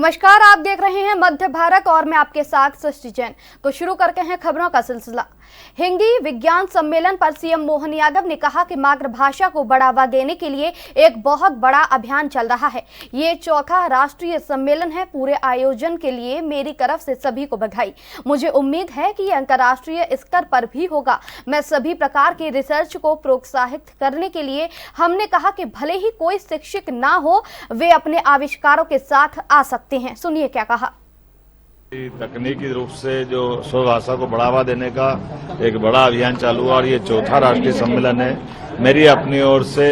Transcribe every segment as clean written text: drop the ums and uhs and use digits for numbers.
नमस्कार, आप देख रहे हैं मध्य भारत और मैं आपके साथ सृष्टि जैन। तो शुरू करते हैं खबरों का सिलसिला। हिंदी विज्ञान सम्मेलन पर सीएम मोहन यादव ने कहा कि मातृभाषा को बढ़ावा देने के लिए एक बहुत बड़ा अभियान चल रहा है। ये चौथा राष्ट्रीय सम्मेलन है। पूरे आयोजन के लिए मेरी तरफ से सभी को बधाई। मुझे उम्मीद है कि ये अंतर्राष्ट्रीय स्तर पर भी होगा। मैं सभी प्रकार के रिसर्च को प्रोत्साहित करने के लिए हमने कहा कि भले ही कोई शिक्षक ना हो, वे अपने आविष्कारों के साथ आ सकते हैं। सुनिए क्या कहा। तकनीकी रूप से जो स्वभाषा को बढ़ावा देने का एक बड़ा अभियान चालू हुआ और ये चौथा राष्ट्रीय सम्मेलन है। मेरी अपनी ओर से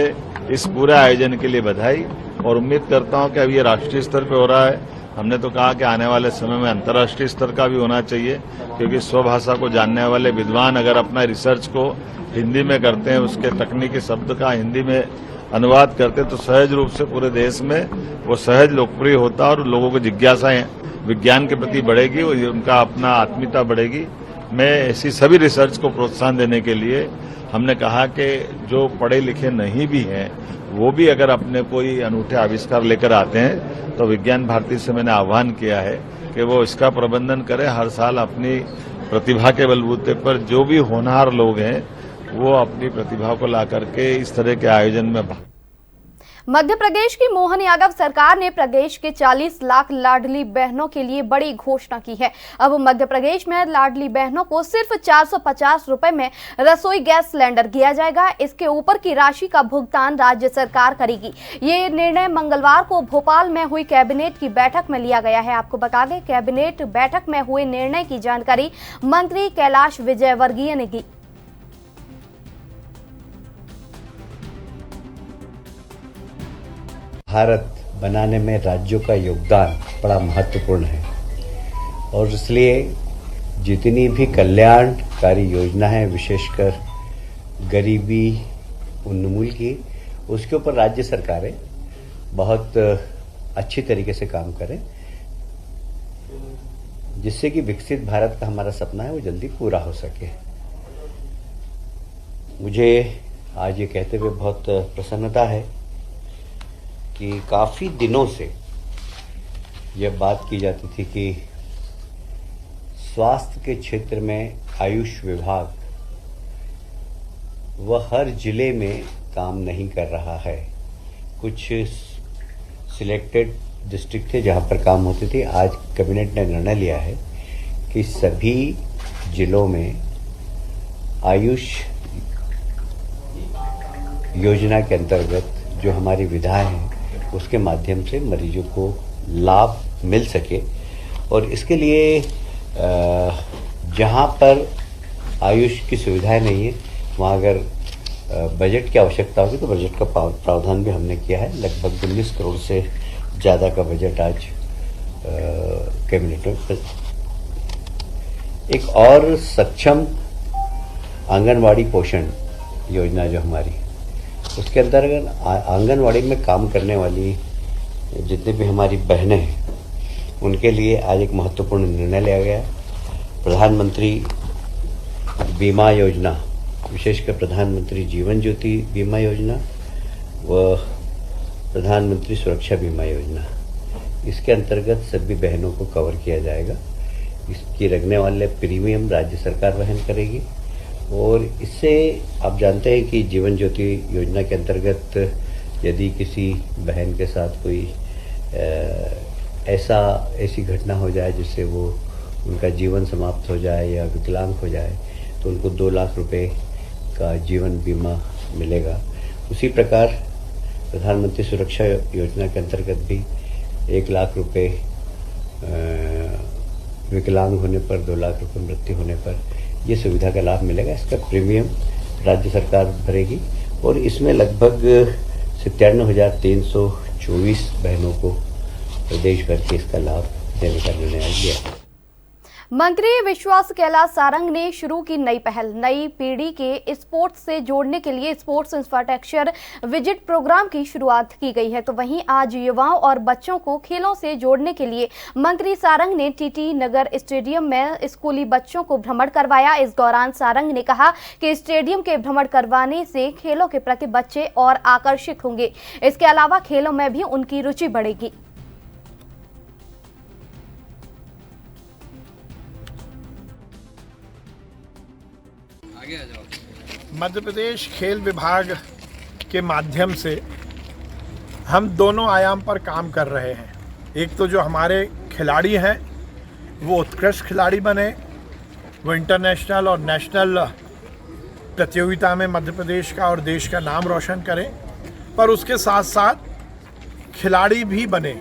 इस पूरे आयोजन के लिए बधाई और उम्मीद करता हूं कि अब ये राष्ट्रीय स्तर पे हो रहा है। हमने तो कहा कि आने वाले समय में अंतर्राष्ट्रीय स्तर का भी होना चाहिए, क्योंकि स्वभाषा को जानने वाले विद्वान अगर अपना रिसर्च को हिंदी में करते हैं, उसके तकनीकी शब्द का हिंदी में अनुवाद करते तो सहज रूप से पूरे देश में वो सहज लोकप्रिय होता और लोगों को जिज्ञासाएं विज्ञान के प्रति बढ़ेगी और उनका अपना आत्मीयता बढ़ेगी। मैं ऐसी सभी रिसर्च को प्रोत्साहन देने के लिए हमने कहा कि जो पढ़े लिखे नहीं भी हैं वो भी अगर अपने कोई अनूठे आविष्कार लेकर आते हैं तो विज्ञान भारती से मैंने आह्वान किया है कि वो इसका प्रबंधन करें। हर साल अपनी प्रतिभा के बलबूते पर जो भी होनहार लोग हैं वो अपनी प्रतिभा को ला करके इस तरह के आयोजन में मध्य प्रदेश की मोहन यादव सरकार ने प्रदेश के 40 लाख लाडली बहनों के लिए बड़ी घोषणा की है। अब मध्य प्रदेश में लाडली बहनों को सिर्फ 450 रुपए में रसोई गैस सिलेंडर दिया जाएगा। इसके ऊपर की राशि का भुगतान राज्य सरकार करेगी। ये निर्णय मंगलवार को भोपाल में हुई कैबिनेट की बैठक में लिया गया है। आपको बता दें, कैबिनेट बैठक में हुए निर्णय की जानकारी मंत्री कैलाश विजयवर्गीय ने दी। भारत बनाने में राज्यों का योगदान बड़ा महत्वपूर्ण है और इसलिए जितनी भी कल्याणकारी योजना है, विशेषकर गरीबी उन्मूलन की, उसके ऊपर राज्य सरकारें बहुत अच्छी तरीके से काम करें, जिससे कि विकसित भारत का हमारा सपना है वो जल्दी पूरा हो सके। मुझे आज ये कहते हुए बहुत प्रसन्नता है कि काफ़ी दिनों से यह बात की जाती थी कि स्वास्थ्य के क्षेत्र में आयुष विभाग वह हर जिले में काम नहीं कर रहा है। कुछ सिलेक्टेड डिस्ट्रिक्ट थे जहां पर काम होते थे। आज कैबिनेट ने निर्णय लिया है कि सभी जिलों में आयुष योजना के अंतर्गत जो हमारी विधाएं हैं उसके माध्यम से मरीजों को लाभ मिल सके। और इसके लिए जहां पर आयुष की सुविधाएं नहीं है वहां अगर बजट की आवश्यकता होगी तो बजट का प्रावधान भी हमने किया है। लगभग 19 करोड़ से ज़्यादा का बजट आज कैबिनेट में। एक और सक्षम आंगनवाड़ी पोषण योजना जो हमारी, उसके अंतर्गत आंगनवाड़ी में काम करने वाली जितने भी हमारी बहनें हैं उनके लिए आज एक महत्वपूर्ण निर्णय लिया गया। प्रधानमंत्री बीमा योजना, विशेषकर प्रधानमंत्री जीवन ज्योति बीमा योजना व प्रधानमंत्री सुरक्षा बीमा योजना, इसके अंतर्गत सभी बहनों को कवर किया जाएगा। इसकी लगने वाले प्रीमियम राज्य सरकार वहन करेगी। और इससे आप जानते हैं कि जीवन ज्योति योजना के अंतर्गत यदि किसी बहन के साथ कोई ऐसी घटना हो जाए जिससे वो उनका जीवन समाप्त हो जाए या विकलांग हो जाए तो उनको 2 लाख रुपए का जीवन बीमा मिलेगा। उसी प्रकार प्रधानमंत्री सुरक्षा योजना के अंतर्गत भी 1 लाख रुपए विकलांग होने पर, 2 लाख रुपए मृत्यु होने पर ये सुविधा का लाभ मिलेगा। इसका प्रीमियम राज्य सरकार भरेगी और इसमें लगभग 97,324 बहनों को प्रदेश भर के इसका लाभ देने का निर्णय लिया है। मंत्री विश्वास कैलाश सारंग ने शुरू की नई पहल। नई पीढ़ी के स्पोर्ट्स से जोड़ने के लिए स्पोर्ट्स इंफ्रास्ट्रक्चर विजिट प्रोग्राम की शुरुआत की गई है। तो वहीं आज युवाओं और बच्चों को खेलों से जोड़ने के लिए मंत्री सारंग ने टीटी नगर स्टेडियम में स्कूली बच्चों को भ्रमण करवाया। इस दौरान सारंग ने कहा कि स्टेडियम के भ्रमण करवाने से खेलों के प्रति बच्चे और आकर्षित होंगे। इसके अलावा खेलों में भी उनकी रुचि बढ़ेगी। मध्य प्रदेश खेल विभाग के माध्यम से हम दोनों आयाम पर काम कर रहे हैं। एक तो जो हमारे खिलाड़ी हैं वो उत्कृष्ट खिलाड़ी बने, वो इंटरनेशनल और नेशनल प्रतियोगिता में मध्य प्रदेश का और देश का नाम रोशन करें, पर उसके साथ साथ खिलाड़ी भी बने,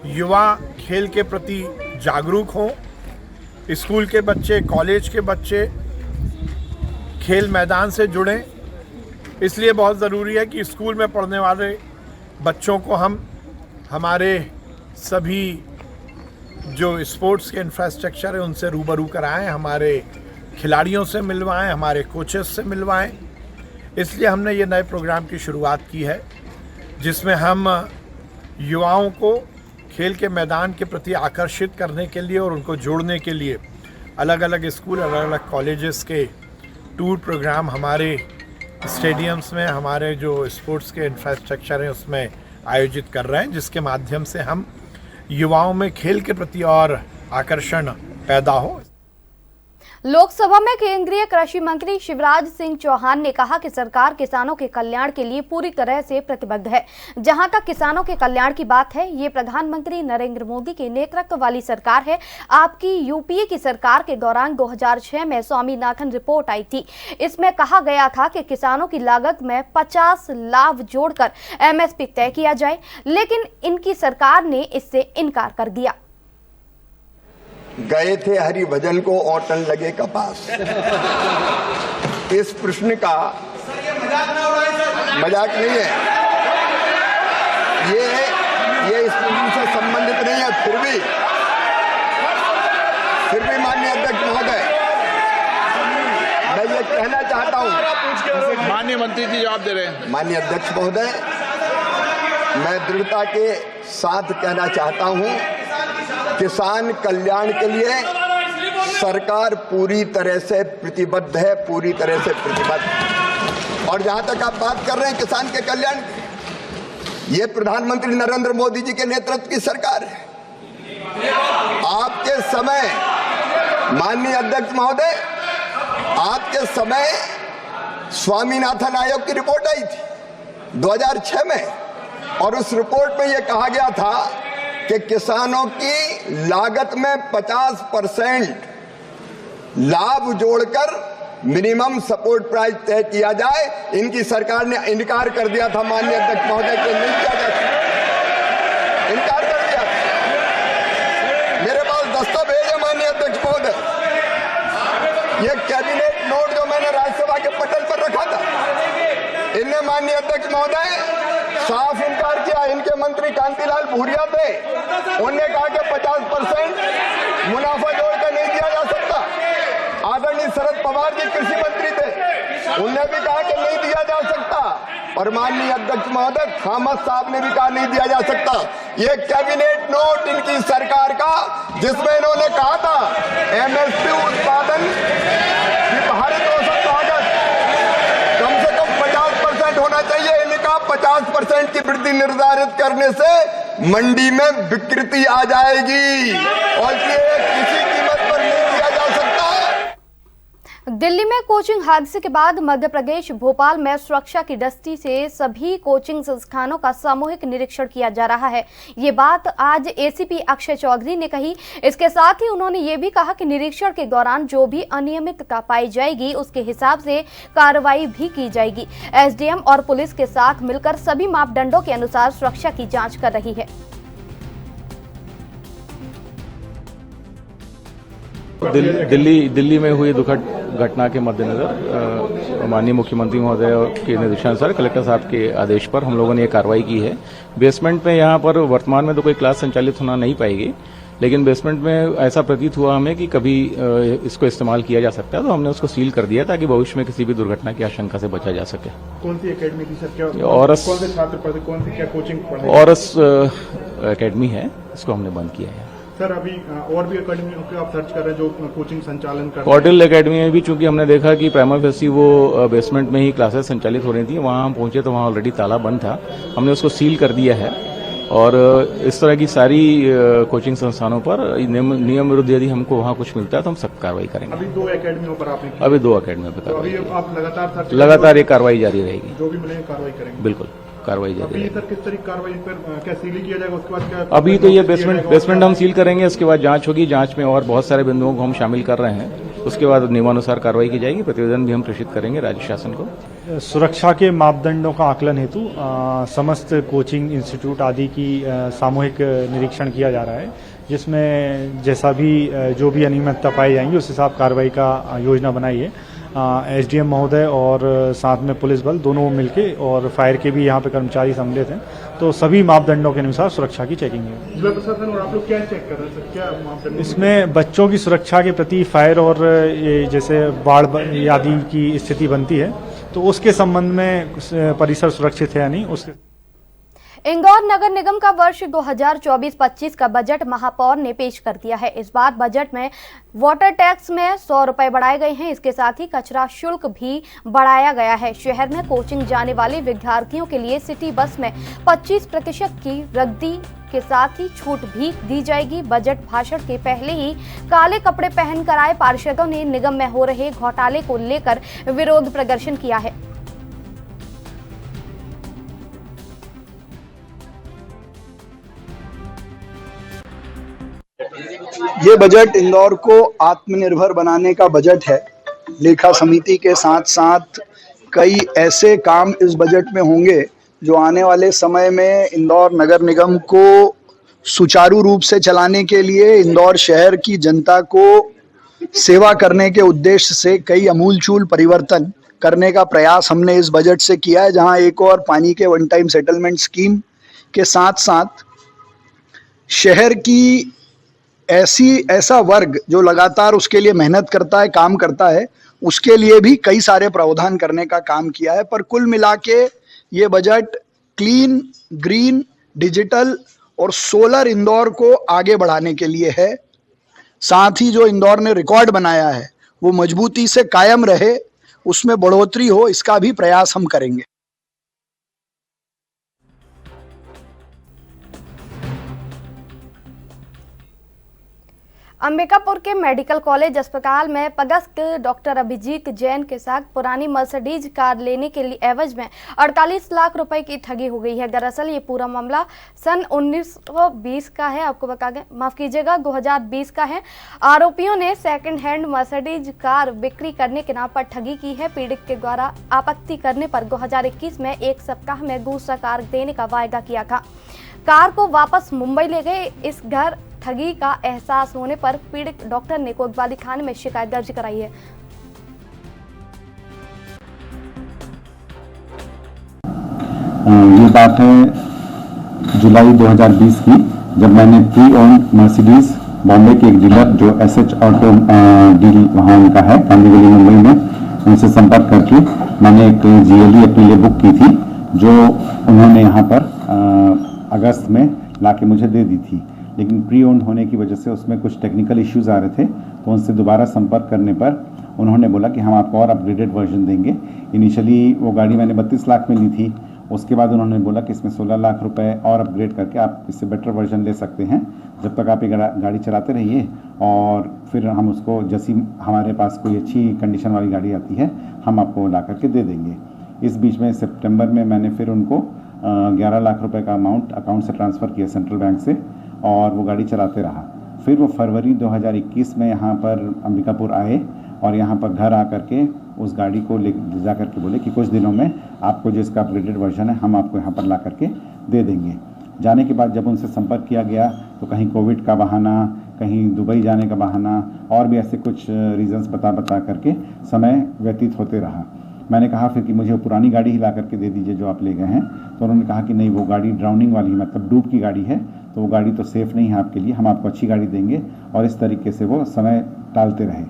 युवा खेल के प्रति जागरूक हों, स्कूल के बच्चे, कॉलेज के बच्चे खेल मैदान से जुड़ें। इसलिए बहुत ज़रूरी है कि स्कूल में पढ़ने वाले बच्चों को हम हमारे सभी जो स्पोर्ट्स के इंफ्रास्ट्रक्चर है उनसे रूबरू कराएं, हमारे खिलाड़ियों से मिलवाएं, हमारे कोचेस से मिलवाएं। इसलिए हमने ये नए प्रोग्राम की शुरुआत की है जिसमें हम युवाओं को खेल के मैदान के प्रति आकर्षित करने के लिए और उनको जोड़ने के लिए अलग अलग स्कूल, अलग अलग कॉलेजेस के टूर प्रोग्राम हमारे स्टेडियम्स में, हमारे जो स्पोर्ट्स के इंफ्रास्ट्रक्चर हैं उसमें आयोजित कर रहे हैं, जिसके माध्यम से हम युवाओं में खेल के प्रति और आकर्षण पैदा हो। लोकसभा में केंद्रीय कृषि मंत्री शिवराज सिंह चौहान ने कहा कि सरकार किसानों के कल्याण के लिए पूरी तरह से प्रतिबद्ध है। जहां तक किसानों के कल्याण की बात है, ये प्रधानमंत्री नरेंद्र मोदी के नेतृत्व वाली सरकार है। आपकी यूपीए की सरकार के दौरान 2006 में स्वामीनाथन रिपोर्ट आई थी। इसमें कहा गया था कि किसानों की लागत में 50 लाभ जोड़कर एमएसपी तय किया जाए, लेकिन इनकी सरकार ने इससे इनकार कर दिया। गए थे हरिभजन को औटन लगे कपास। इस प्रश्न का मजाक नहीं है, ये इस प्रश्न से संबंधित नहीं है। फिर भी माननीय अध्यक्ष महोदय, मैं ये कहना चाहता हूं। माननीय मंत्री जी जवाब दे रहे हैं। माननीय अध्यक्ष महोदय, मैं दृढ़ता के साथ कहना चाहता हूं, किसान कल्याण के लिए सरकार पूरी तरह से प्रतिबद्ध है, पूरी तरह से प्रतिबद्ध। और जहां तक आप बात कर रहे हैं किसान के कल्याण, ये प्रधानमंत्री नरेंद्र मोदी जी के नेतृत्व की सरकार है। आपके समय, माननीय अध्यक्ष महोदय, आपके समय स्वामीनाथन आयोग की रिपोर्ट आई थी 2006 में, और उस रिपोर्ट में यह कहा गया था कि किसानों की लागत में 50% लाभ जोड़कर मिनिमम सपोर्ट प्राइस तय किया जाए। इनकी सरकार ने इनकार कर दिया था माननीय अध्यक्ष महोदय कि नहीं किया जा सकता, इनकार कर दिया। मेरे पास दस्तावेज है माननीय अध्यक्ष महोदय, ये कैबिनेट नोट जो मैंने राज्यसभा के पटल पर रखा था, इनने माननीय अध्यक्ष महोदय साफ इनकार किया। इनके मंत्री कांतिलाल भूरिया थे, उन्होंने कहा कि 50% मुनाफा जोड़कर नहीं दिया जा सकता। आदरणीय शरद पवार जी कृषि मंत्री थे, उन्होंने भी कहा कि नहीं दिया जा सकता। और माननीय अध्यक्ष महोदय थॉमस साहब ने भी कहा नहीं दिया जा सकता। ये कैबिनेट नोट इनकी सरकार का, जिसमें इन्होंने कहा था एमएसपी उत्पादन की भारित औसत लागत कम से कम 50% होना चाहिए। इनका 50% की वृद्धि निर्धारित करने से मंडी में विकृति आ जाएगी और ये किसी कीमत पर नहीं दिया जा सकता। दिल्ली में कोचिंग हादसे के बाद मध्य प्रदेश भोपाल में सुरक्षा की दृष्टि से सभी कोचिंग संस्थानों का सामूहिक निरीक्षण किया जा रहा है। ये बात आज एसीपी अक्षय चौधरी ने कही। इसके साथ ही उन्होंने ये भी कहा कि निरीक्षण के दौरान जो भी अनियमितता पाई जाएगी उसके हिसाब से कार्रवाई भी की जाएगी। एसडीएम और पुलिस के साथ मिलकर सभी मापदंडों के अनुसार सुरक्षा की जाँच कर रही है। दिल्ली में हुई दुखद घटना के मद्देनजर माननीय मुख्यमंत्री महोदय के निर्देशानुसार कलेक्टर साहब के आदेश पर हम लोगों ने ये कार्रवाई की है। बेसमेंट में यहाँ पर वर्तमान में तो कोई क्लास संचालित होना नहीं पाएगी, लेकिन बेसमेंट में ऐसा प्रतीत हुआ हमें कि कभी इसको इस्तेमाल किया जा सकता है, तो हमने उसको सील कर दिया ताकि भविष्य में किसी भी दुर्घटना की आशंका से बचा जा सके। कौन सी एकेडमी थी सर? क्या औरस, कौन से छात्र पढ़ते, कौन सी क्या कोचिंग पढ़ते? औरस एकेडमी है, इसको हमने बंद किया है। सर अभी और भी एकेडमी को आप सर्च कर रहे हैं जो कोचिंग संचालन कर रहे हैं? कॉटिल एकेडमी में भी चूंकि हमने देखा कि प्राइमा फेसी वो बेसमेंट में ही क्लासेस संचालित हो रही थी, वहाँ हम पहुंचे तो वहाँ ऑलरेडी ताला बंद था, हमने उसको सील कर दिया है और इस तरह की सारी कोचिंग संस्थानों पर नियम विरुद्ध यदि हमको वहाँ कुछ मिलता है तो हम सख्त कार्रवाई करेंगे। अभी 2 अकेडमियों पर आपने अभी 2 अकेडमियों पर तो अभी आप लगातार ये कार्रवाई जारी रहेगी। जो भी मिले कार्रवाई करेंगे। बिल्कुल कार्रवाई जारी अभी रहेगी। तक किस तरह की कार्रवाई पर क्या सील किया जाएगा, उसके बाद क्या? अभी तो ये बेसमेंट हम सील करेंगे, उसके बाद जांच होगी। जांच में और बहुत सारे बिंदुओं को हम शामिल कर रहे हैं, उसके बाद नियमानुसार कार्रवाई की जाएगी। प्रतिवेदन भी हम प्रेषित करेंगे राज्य शासन को। सुरक्षा के मापदंडों का आकलन हेतु समस्त कोचिंग इंस्टीट्यूट आदि की सामूहिक निरीक्षण किया जा रहा है, जिसमें जैसा भी जो भी अनियमितता पाई जाएंगी उस हिसाब कार्रवाई का योजना बनाई है। एसडीएम महोदय और साथ में पुलिस बल दोनों मिलके और फायर के भी यहाँ पे कर्मचारी सम्मिलित हैं, तो सभी मापदंडों के अनुसार सुरक्षा की चेकिंग है। जिला प्रशासन और आप लोग क्या चेक कर रहे हैं, क्या मापदंड? इसमें बच्चों की सुरक्षा के प्रति फायर और ये जैसे बाढ़ आदि की स्थिति बनती है तो उसके संबंध में परिसर सुरक्षित है या नहीं उसके। इंदौर नगर निगम का वर्ष 2024-25 का बजट महापौर ने पेश कर दिया है। इस बार बजट में वाटर टैक्स में 100 रुपए बढ़ाए गए हैं। इसके साथ ही कचरा शुल्क भी बढ़ाया गया है। शहर में कोचिंग जाने वाले विद्यार्थियों के लिए सिटी बस में 25% की रद्दी के साथ ही छूट भी दी जाएगी। बजट भाषण के पहले ही काले कपड़े पहनकर आए पार्षदों ने निगम में हो रहे घोटाले को लेकर विरोध प्रदर्शन किया है। ये बजट इंदौर को आत्मनिर्भर बनाने का बजट है। लेखा समिति के साथ साथ कई ऐसे काम इस बजट में होंगे जो आने वाले समय में इंदौर नगर निगम को सुचारू रूप से चलाने के लिए, इंदौर शहर की जनता को सेवा करने के उद्देश्य से कई अमूलचूल परिवर्तन करने का प्रयास हमने इस बजट से किया है। जहां एक और पानी के वन टाइम सेटलमेंट स्कीम के साथ साथ शहर की ऐसा वर्ग जो लगातार उसके लिए मेहनत करता है, काम करता है, उसके लिए भी कई सारे प्रावधान करने का काम किया है। पर कुल मिला के ये बजट क्लीन, ग्रीन, डिजिटल और सोलर इंदौर को आगे बढ़ाने के लिए है। साथ ही जो इंदौर ने रिकॉर्ड बनाया है वो मजबूती से कायम रहे, उसमें बढ़ोतरी हो, इसका भी प्रयास हम करेंगे। अंबिकापुर के मेडिकल कॉलेज अस्पताल में पदस्थ डॉक्टर अभिजीत जैन के साथ पुरानी मर्सिडीज कार लेने के लिए एवज में 48 लाख रुपए की ठगी हो गई है। दरअसल ये पूरा मामला सन 1920 का है, आपको बता दें, माफ कीजिएगा 2020 का है। आरोपियों ने सेकंड हैंड मर्सिडीज कार बिक्री करने के नाम पर ठगी की है। पीड़ित के द्वारा आपत्ति करने पर 2021 में 1 सप्ताह में दूसरा कार देने का वायदा किया था। कार को वापस मुंबई ले गए। इस घर ठगी का एहसास होने पर पीड़ित डॉक्टर ने कोतवाली थाने में शिकायत दर्ज कराई है। ये बात है जुलाई 2020 की, जब मैंने प्री ओन मर्सिडीज बॉम्बे के एक डीलर जो एसएच ऑटो डील वहाँ उनका है कांदीवली मुंबई में, उनसे संपर्क करके मैंने एक जीएलई अपने लिए बुक की थी, जो उन्होंने यहाँ पर अगस्त में लाके मुझे दे दी थी। लेकिन प्री ओन्ड होने की वजह से उसमें कुछ टेक्निकल इश्यूज आ रहे थे, तो उनसे दोबारा संपर्क करने पर उन्होंने बोला कि हम आपको और अपग्रेडेड वर्जन देंगे। इनिशियली वो गाड़ी मैंने 32 लाख में ली थी, उसके बाद उन्होंने बोला कि इसमें 16 लाख रुपए और अपग्रेड करके आप इससे बेटर वर्जन ले सकते हैं, जब तक आप ये गाड़ी चलाते रहिए, और फिर हम उसको जैसी हमारे पास कोई अच्छी कंडीशन वाली गाड़ी आती है हम आपको ला करके दे देंगे। इस बीच में सितंबर में मैंने फिर उनको 11 लाख रुपए का अमाउंट अकाउंट से ट्रांसफ़र किया सेंट्रल बैंक से, और वो गाड़ी चलाते रहा। फिर वो फरवरी 2021 में यहाँ पर अंबिकापुर आए और यहाँ पर घर आकर के उस गाड़ी को ले जा करके बोले कि कुछ दिनों में आपको जो इसका अपग्रेडेड वर्जन है हम आपको यहाँ पर ला करके दे देंगे। जाने के बाद जब उनसे संपर्क किया गया तो कहीं कोविड का बहाना, कहीं दुबई जाने का बहाना, और भी ऐसे कुछ रीजंस बता करके समय व्यतीत होते रहा। मैंने कहा फिर कि मुझे वो पुरानी गाड़ी ही ला करके दे दीजिए जो आप ले गए हैं, तो उन्होंने कहा कि नहीं, वो गाड़ी ड्राउनिंग वाली है, मतलब डूब की गाड़ी है, तो वो गाड़ी तो सेफ़ नहीं है आपके लिए, हम आपको अच्छी गाड़ी देंगे। और इस तरीके से वो समय टालते रहे।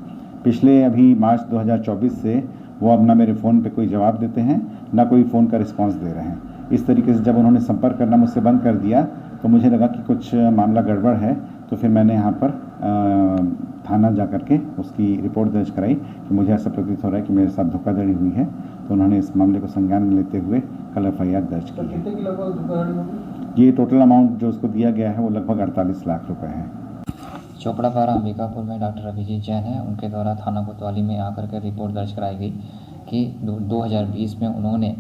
पिछले अभी मार्च 2024 से वो अब ना मेरे फ़ोन पे कोई जवाब देते हैं, ना कोई फ़ोन का रिस्पांस दे रहे हैं। इस तरीके से जब उन्होंने संपर्क करना मुझसे बंद कर दिया तो मुझे लगा कि कुछ मामला गड़बड़ है, तो फिर मैंने यहाँ पर थाना जा कर के उसकी रिपोर्ट दर्ज कराई कि मुझे ऐसा प्रतीत हो रहा है कि मेरे साथ धोखाधड़ी हुई है। तो उन्होंने इस मामले को संज्ञान में लेते हुए कल एफआईआर दर्ज की है। ये टोटल अमाउंट जो उसको दिया गया है वो लगभग 48 लाख रुपए है। चोपड़ापारा अंबिकापुर में डॉक्टर अभिजीत जैन है, उनके द्वारा थाना कोतवाली में आकर के रिपोर्ट दर्ज कराई गई कि 2020 में उन्होंने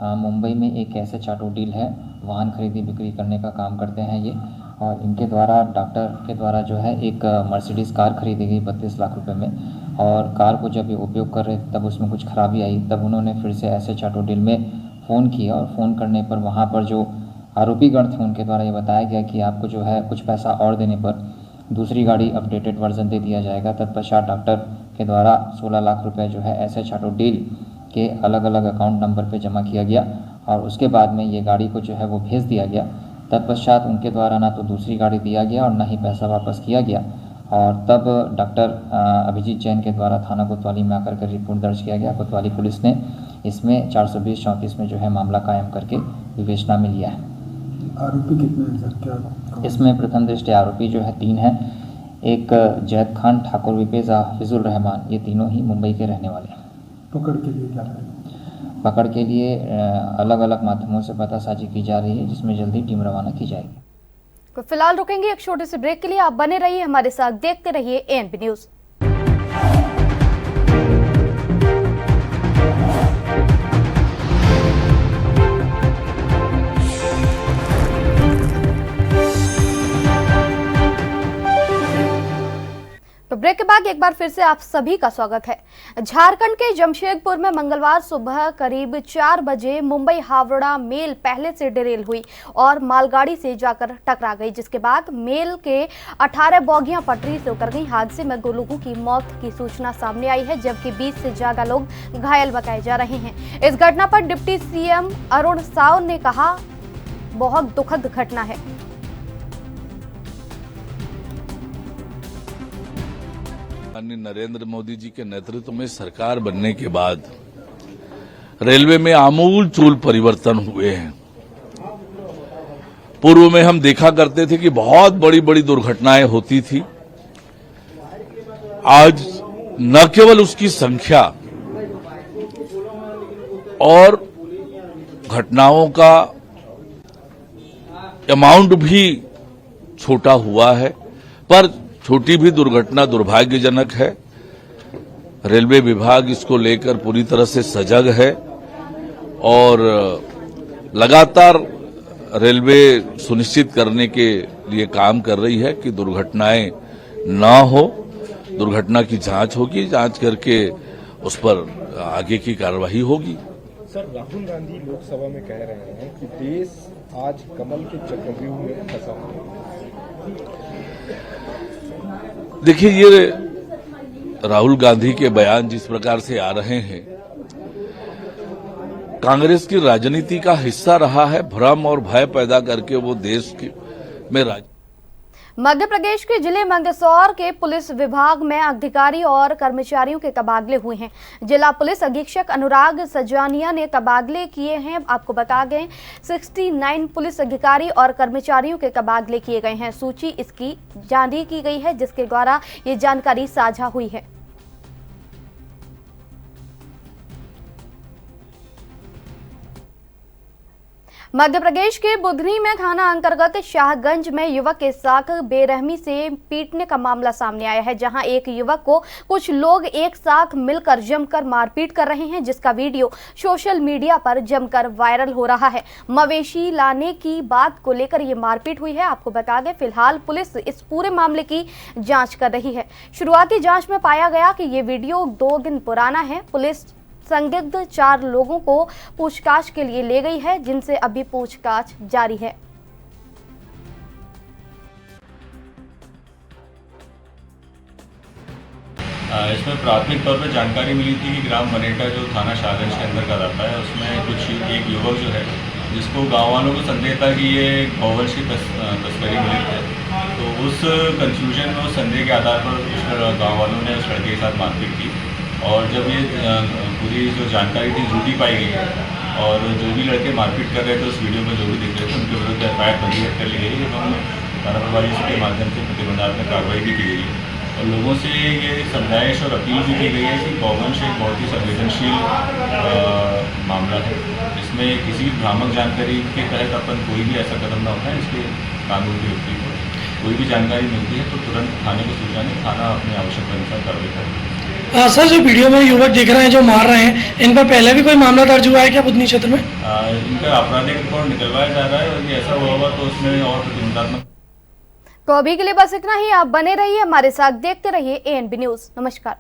मुंबई में एक ऐसे चाटो डील है, वाहन खरीदी बिक्री करने का काम करते हैं ये, और इनके द्वारा डॉक्टर के द्वारा जो है एक मर्सिडीज़ कार खरीदी गई 32 लाख रुपए में, और कार को जब ये उपयोग कर रहे थे तब उसमें कुछ खराबी आई, तब उन्होंने फिर से ऐसे चाटो डील में फ़ोन किया, और फ़ोन करने पर वहाँ पर जो आरोपीगण थे उनके द्वारा ये बताया गया कि आपको जो है कुछ पैसा और देने पर दूसरी गाड़ी अपडेटेड वर्जन दे दिया जाएगा। तत्पश्चात डॉक्टर के द्वारा 16 लाख रुपए जो है ऐसे चाटो डील के अलग अलग अकाउंट नंबर पे जमा किया गया, और उसके बाद में ये गाड़ी को जो है वो भेज दिया गया। तत्पश्चात उनके द्वारा ना तो दूसरी गाड़ी दिया गया और ना ही पैसा वापस किया गया, और तब डॉक्टर अभिजीत जैन के द्वारा थाना कोतवाली में आकर के रिपोर्ट दर्ज किया गया। कोतवाली पुलिस ने इसमें 420-34 में जो है मामला कायम करके विवेचना में लिया है। आरोपी कितने हैं सर? क्या इसमें प्रथम दृष्टि आरोपी जो है 3 हैं, एक जैद खान, ठाकुर विपेज, हाफिजुल रहमान, ये तीनों ही मुंबई के रहने वाले हैं। पकड़ के लिए क्या करें? पकड़ के लिए अलग अलग माध्यमों से पतासाजी की जा रही है, जिसमें जल्दी टीम रवाना की जाएगी। तो फिलहाल रुकेंगे एक छोटे से ब्रेक के लिए, आप बने रहिए हमारे साथ, देखते रहिए एएनपी न्यूज़। तो ब्रेक के बाद एक बार फिर से आप सभी का स्वागत है। झारखंड के जमशेदपुर में मंगलवार सुबह करीब 4 बजे मुंबई हावड़ा मेल पहले से डिरेल हुई और मालगाड़ी से जाकर टकरा गई, जिसके बाद मेल के 18 बोगियां पटरी से उतर गई। हादसे में 2 लोगों की मौत की सूचना सामने आई है, जबकि 20 से ज्यादा लोग घायल बताए जा रहे हैं। इस घटना पर डिप्टी सीएम अरुण साव ने कहा, बहुत दुखद घटना है। नरेंद्र मोदी जी के नेतृत्व में सरकार बनने के बाद रेलवे में आमूल चूल परिवर्तन हुए हैं। पूर्व में हम देखा करते थे कि बहुत बड़ी बड़ी दुर्घटनाएं होती थी। आज न केवल उसकी संख्या और घटनाओं का अमाउंट भी छोटा हुआ है, पर छोटी भी दुर्घटना दुर्भाग्यजनक है। रेलवे विभाग इसको लेकर पूरी तरह से सजग है और लगातार रेलवे सुनिश्चित करने के लिए काम कर रही है कि दुर्घटनाएं ना हो। दुर्घटना की जांच होगी, जांच करके उस पर आगे की कार्रवाई होगी। सर, राहुल गांधी लोकसभा में कह रहे हैं कि देश आज कमल के चक्रव्यूह में फंसा हुआ। देखिए, ये राहुल गांधी के बयान जिस प्रकार से आ रहे हैं, कांग्रेस की राजनीति का हिस्सा रहा है। भ्रम और भय पैदा करके वो देश में मध्य प्रदेश के जिले मंदसौर के पुलिस विभाग में अधिकारी और कर्मचारियों के तबादले हुए हैं। जिला पुलिस अधीक्षक अनुराग सजानिया ने तबादले किए हैं। आपको बता दें 69 पुलिस अधिकारी और कर्मचारियों के तबादले किए गए हैं। सूची इसकी जारी की गई है, जिसके द्वारा ये जानकारी साझा हुई है। मध्य प्रदेश के बुधनी में थाना अंतर्गत शाहगंज में युवक के साथ बेरहमी से पीटने का मामला सामने आया है, जहां एक युवक को कुछ लोग एक साथ मिलकर जमकर मारपीट कर रहे हैं, जिसका वीडियो सोशल मीडिया पर जमकर वायरल हो रहा है। मवेशी लाने की बात को लेकर ये मारपीट हुई है। आपको बता दें, फिलहाल पुलिस इस पूरे मामले की जांच कर रही है। शुरुआती जांच में पाया गया कि ये वीडियो 2 दिन पुराना है। पुलिस संदिग्ध 4 लोगों को पूछताछ के लिए ले गई है, जिनसे अभी पूछताछ जारी है। इसमें प्राथमिक तौर पर जानकारी मिली थी कि ग्राम मनेटा जो थाना शाहगंज के अंदर आता है, उसमें एक युवक जो है, जिसको गांव वालों को संदेह था कि ये गौवंश की तस्करी में लिप्त है। तो उस कंफ्यूजन में, उस संदेह के आधार पर गाँव वालों ने उस लड़के के साथ मारपीट की, और जब ये पूरी जो जानकारी थी झूठी पाई गई है और जो भी लड़के मारपीट कर रहे थे उस वीडियो में जो भी दिख रहे थे, उनके विरुद्ध एफआईआर पंजीकृत कर ली गई है एवं थाना प्रभारी के माध्यम से प्रतिबंधात्मक कार्रवाई भी की गई है। और लोगों से ये समझाइश और अपील भी की गई है कि गौवंश एक बहुत ही संवेदनशील मामला है, इसमें किसी भी भ्रामक जानकारी के तहत अपन कोई भी ऐसा कदम ना उठाएं। इसलिए कानून के विपरीत हो, कोई भी जानकारी मिलती है तो तुरंत थाने को सूचना दें, थाना अपनी आवश्यकता अनुसार कार्रवाई करेगा। सर, जो वीडियो में युवक दिख रहे हैं जो मार रहे हैं, इन पर पहले भी कोई मामला दर्ज हुआ है क्या बुधनी क्षेत्र में? इनका आपराधिक रिकॉर्ड निकलवाया जा रहा है और ये ऐसा हुआ तो उसमें और प्रतिबंधात्मक। तो अभी के लिए बस इतना ही। आप बने रहिए हमारे साथ, देखते रहिए ANB न्यूज। नमस्कार।